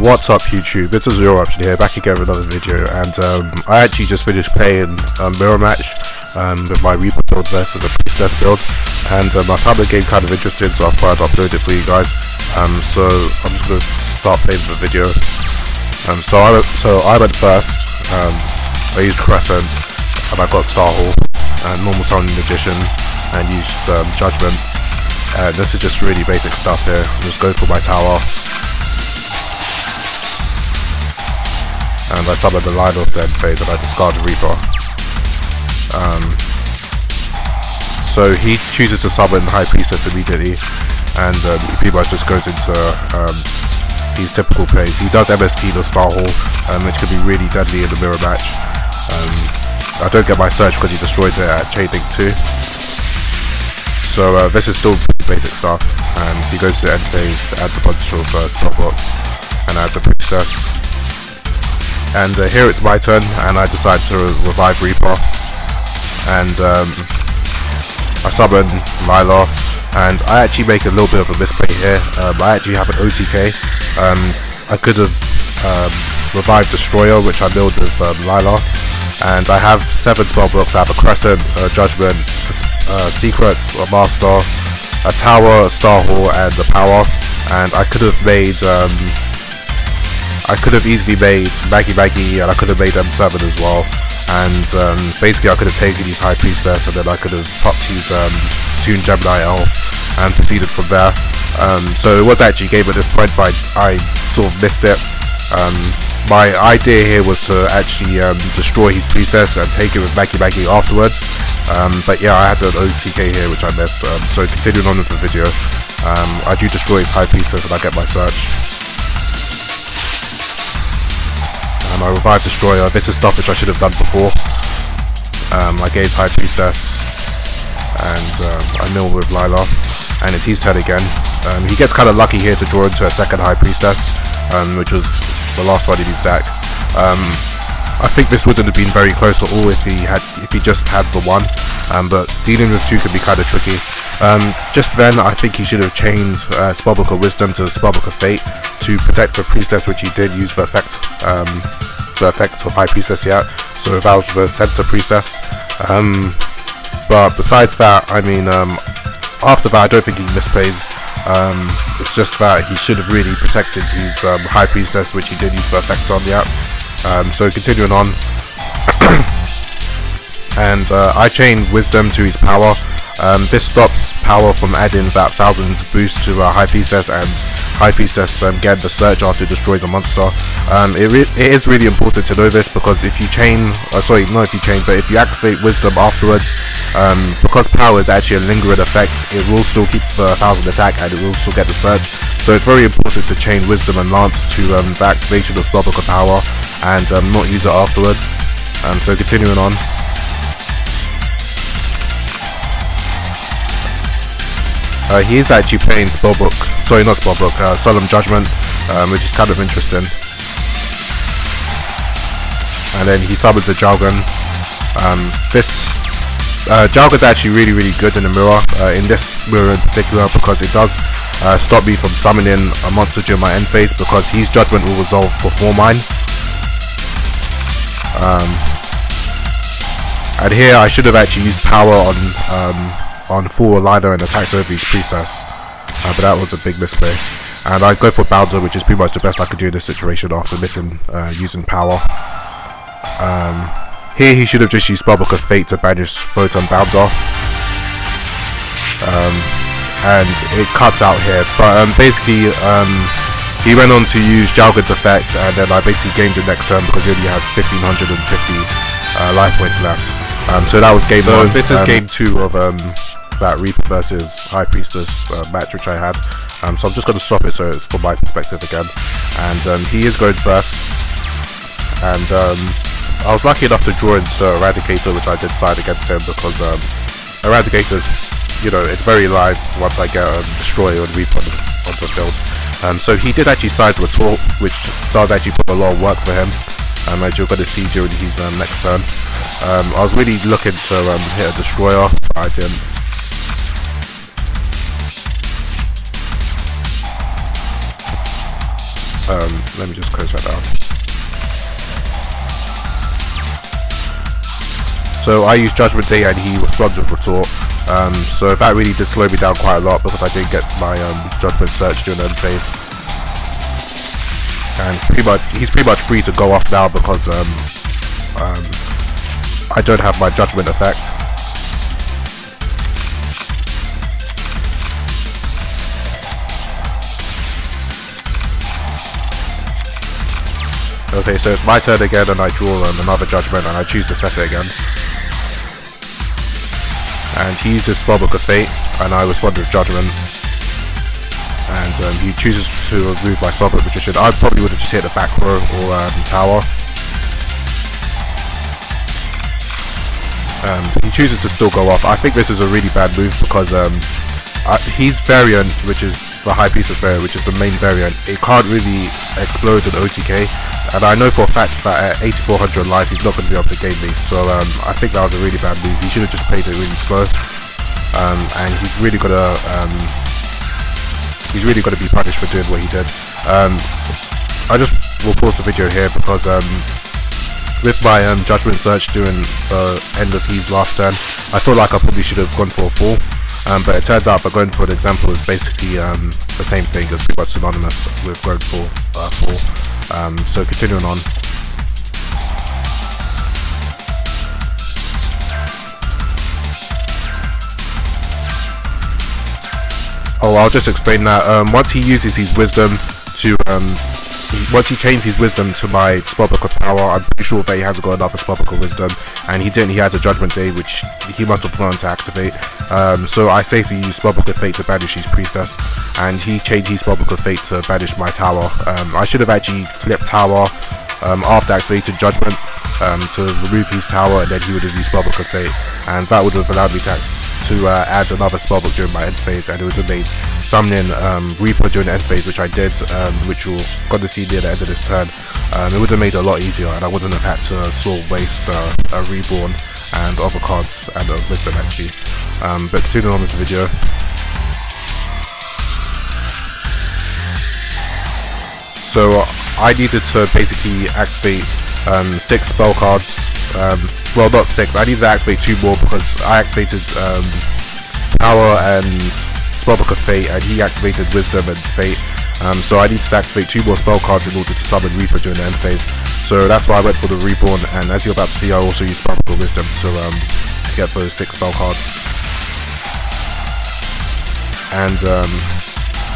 What's up YouTube, it's Erudite here, back again with another video, and I actually just finished playing a mirror match with my Reaper build versus a Priestess build, and I found the game kind of interesting, so I thought I'd upload it for you guys. So I'm just going to start playing the video. So I went first. I used Crescent, and I got Star Hall, and normal Summoning Magician, and used Judgment. This is just really basic stuff here. I'm just going for my tower. And I summon the line off the end phase and I discard the Reaper. So he chooses to summon High Priestess immediately, and he pretty much just goes into his typical plays. He does MST the Star Hall, which can be really deadly in the mirror match. I don't get my search because he destroyed it at Chain Link 2. So this is still pretty basic stuff, and he goes to the end phase, adds a bunch of spellbox, and adds a Priestess. And here it's my turn, and I decide to revive Reaper, and I summon Lila, and I actually make a little bit of a misplay here. I actually have an OTK. I could have revived Destroyer, which I milled with Lila, and I have 7 spellbooks. I have a Crescent, a Judgment, a Secret, a Master, a Tower, a Star Hall, and a Power. And I could have made easily made Maggie, and I could have made M7 as well, and basically I could have taken his High Priestess, and then I could have popped his Toon Gemini Elf and proceeded from there. So it was actually a game at this point, but I sort of missed it. My idea here was to actually destroy his Priestess and take it with Maggie afterwards, but yeah, I had an OTK here which I missed. So continuing on with the video, I do destroy his High Priestess and I get my search. I revive Destroyer. This is stuff which I should have done before. I gaze High Priestess, and I mill with Lila, and it's his turn again. He gets kind of lucky here to draw into a second High Priestess, which was the last one in his deck. I think this wouldn't have been very close at all if he just had the one, but dealing with 2 could be kind of tricky. Just then, I think he should have changed Spellbook of Wisdom to Spellbook of Fate to protect the Priestess, which he did use for effect. The effect of High Priestess yet, so that was the Sensor Priestess. But besides that, I mean, after that I don't think he misplays. It's just that he should have really protected his High Priestess, which he did use for effect on yet. So continuing on, and I chain Wisdom to his Power. This stops Power from adding that 1000 boost to High Priestess, and High Priestess get the search after it destroys a monster. It is really important to know this, because if you chain, sorry, not if you chain, but if you activate Wisdom afterwards, because Power is actually a lingering effect, it will still keep the 1000 attack and it will still get the search. So it's very important to chain Wisdom and Lance to the activation of Spellbook of Power, and not use it afterwards. So continuing on. He is actually playing Spellbook, sorry, not Spellbook, Solemn Judgment, which is kind of interesting. And then he summons the Jalgun. This Jalgun's actually really good in the mirror, in this mirror in particular, because it does stop me from summoning a monster during my end phase, because his Judgment will resolve before mine. And here I should have actually used Power on full Lila and attacked over his Priestess, but that was a big misplay. And I go for Bowser, which is pretty much the best I could do in this situation after missing using Power. Here he should have just used Spellbook of Fate to banish Photon Bowser, and it cuts out here. But basically, he went on to use Jalgun's effect, and then I basically gained the next turn because he only has 1550 life points left. So that was game 1. This is game 2 of that Reaper versus High Priestess match which I had. So I'm just going to stop it so it's from my perspective again. And he is going first. And I was lucky enough to draw into Eradicator, which I did side against him, because Eradicator's, you know, it's very live once I get Destroyer and Reaper on the field. So he did actually side with Torp, which does actually put a lot of work for him, as you're going to see during his next turn. I was really looking to hit a Destroyer, but I didn't. let me just close that down. So I used Judgment Day and he responds with Retort. So that really did slow me down quite a lot because I didn't get my Judgment Search during the end phase. And he's pretty much free to go off now because I don't have my Judgment effect. Okay, so it's my turn again and I draw another Judgment and I choose to set it again. And he uses Spellbook of Fate and I respond with Judgment. And he chooses to remove my Spellbook Magician. I probably would have just hit the back row or tower. He chooses to still go off. I think this is a really bad move because his variant, which is the High Priestess variant, which is the main variant, it can't really explode an OTK. And I know for a fact that at 8400 life he's not going to be able to game me. So I think that was a really bad move. He should have just played it really slow. And he's really got to be punished for doing what he did. I just will pause the video here because with my Judgment Search during the end of his last turn, I feel like I probably should have gone for a 4. But it turns out that going for an example is basically the same thing. It's pretty much synonymous with going for 4. So continuing on. Oh, I'll just explain that. Once he uses his wisdom to once he chains his wisdom to my Spellbook of Power, I'm pretty sure that he hasn't got another Spellbook of Wisdom, and he didn't. He had a Judgment Day, which he must have planned to activate. So I safely use Spellbook of Fate to banish his Priestess, and he changed his Spellbook of Fate to banish my Tower. I should have actually flipped Tower after activating Judgment to remove his Tower, and then he would have used Spellbook of Fate, and that would have allowed me to add another Spellbook during my end phase, and it would have made summoning Reaper during the end phase, which I did, which you're going to see near the end of this turn. It would have made it a lot easier, and I wouldn't have had to sort of waste a Reborn and other cards and a Wisdom actually. But continuing on with the video. So I needed to basically activate 6 spell cards. Well, not 6, I needed to activate 2 more because I activated Power and Spellbook of Fate, and he activated Wisdom and Fate. So I needed to activate 2 more spell cards in order to summon Reaper during the end phase. So that's why I went for the Reborn, and as you're about to see, I also used Spellbook of Wisdom to get those 6 spell cards. And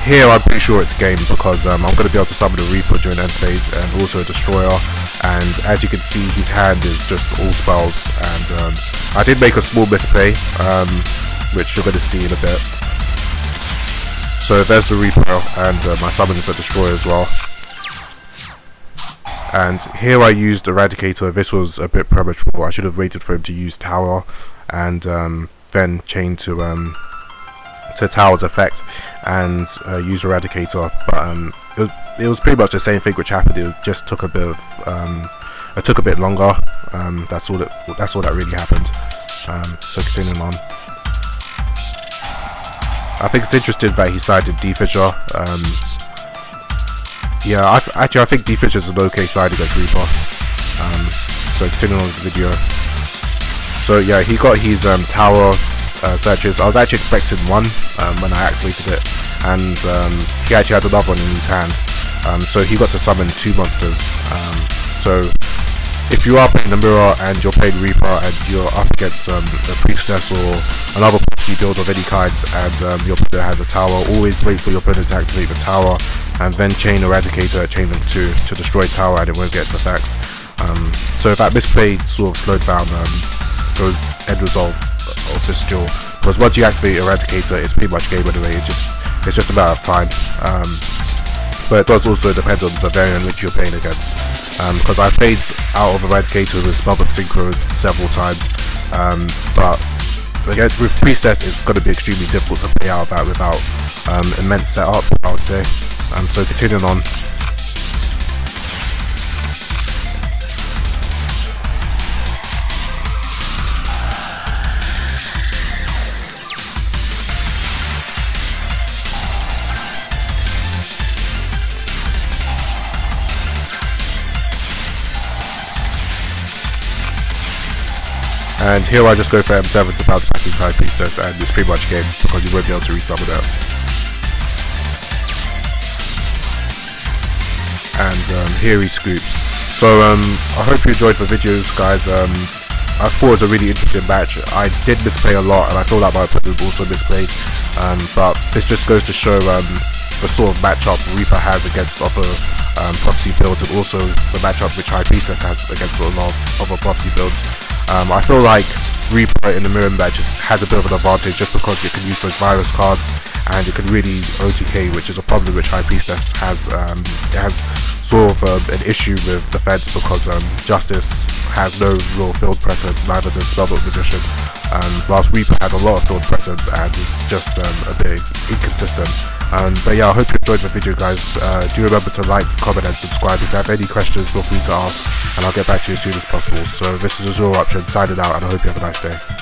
here I'm pretty sure it's game because I'm going to be able to summon a Reaper during end phase and also a Destroyer, and as you can see his hand is just all spells, and I did make a small misplay which you're going to see in a bit. So there's the Reaper, and my summon is a Destroyer as well. And here I used Eradicator. This was a bit premature. I should have waited for him to use Tower and then chain to Tower's effect and use Eradicator, but it was pretty much the same thing which happened. It just took a bit of it took a bit longer. That's all that really happened. So continuing on, I think it's interesting that he sided D-Fissure. Yeah, I think D-Fissure is an okay side against Reaper. So continuing on with the video. So yeah, he got his Tower searches. I was actually expecting 1 when I activated it, and he actually had another one in his hand. So he got to summon 2 monsters. So if you are playing the Mirror and you're playing Reaper and you're up against a Priestess or another proxy build of any kind, and your opponent has a Tower, always wait for your opponent to activate the Tower and then chain Eradicator, chain them to destroy Tower, and it won't get its effect. So that misplay sort of slowed down goes end result of this duel, because once you activate Eradicator, it's pretty much game anyway. It's just a matter of time. But it does also depend on the variant which you're playing against, because I played out of Eradicator with Spellbook Synchro several times, but again, with Priestess it's going to be extremely difficult to play out of that without immense setup, I would say. So continuing on. And here I just go for M7 to bounce back his High Priestess, and it's pretty much game because you won't be able to resummon it. And here he scoops. So I hope you enjoyed the videos, guys. I thought it was a really interesting match. I did misplay a lot, and I feel like my opponent also misplayed. But this just goes to show the sort of matchup Reaper has against other prophecy builds, and also the matchup which High Priestess has against a lot of other prophecy builds. I feel like Reaper in the mirror match has a bit of an advantage just because it can use those virus cards, and it can really OTK, which is a problem which High Priestess has. It has sort of an issue with defense because Justice has no real field presence, neither does Spellbook Magician. Whilst Reaper has a lot of field presence and is just a bit inconsistent. But yeah, I hope you enjoyed the video, guys. Do remember to like, comment and subscribe. If you have any questions, feel free to ask, and I'll get back to you as soon as possible. So this is Erudite signing out, and I hope you have a nice day.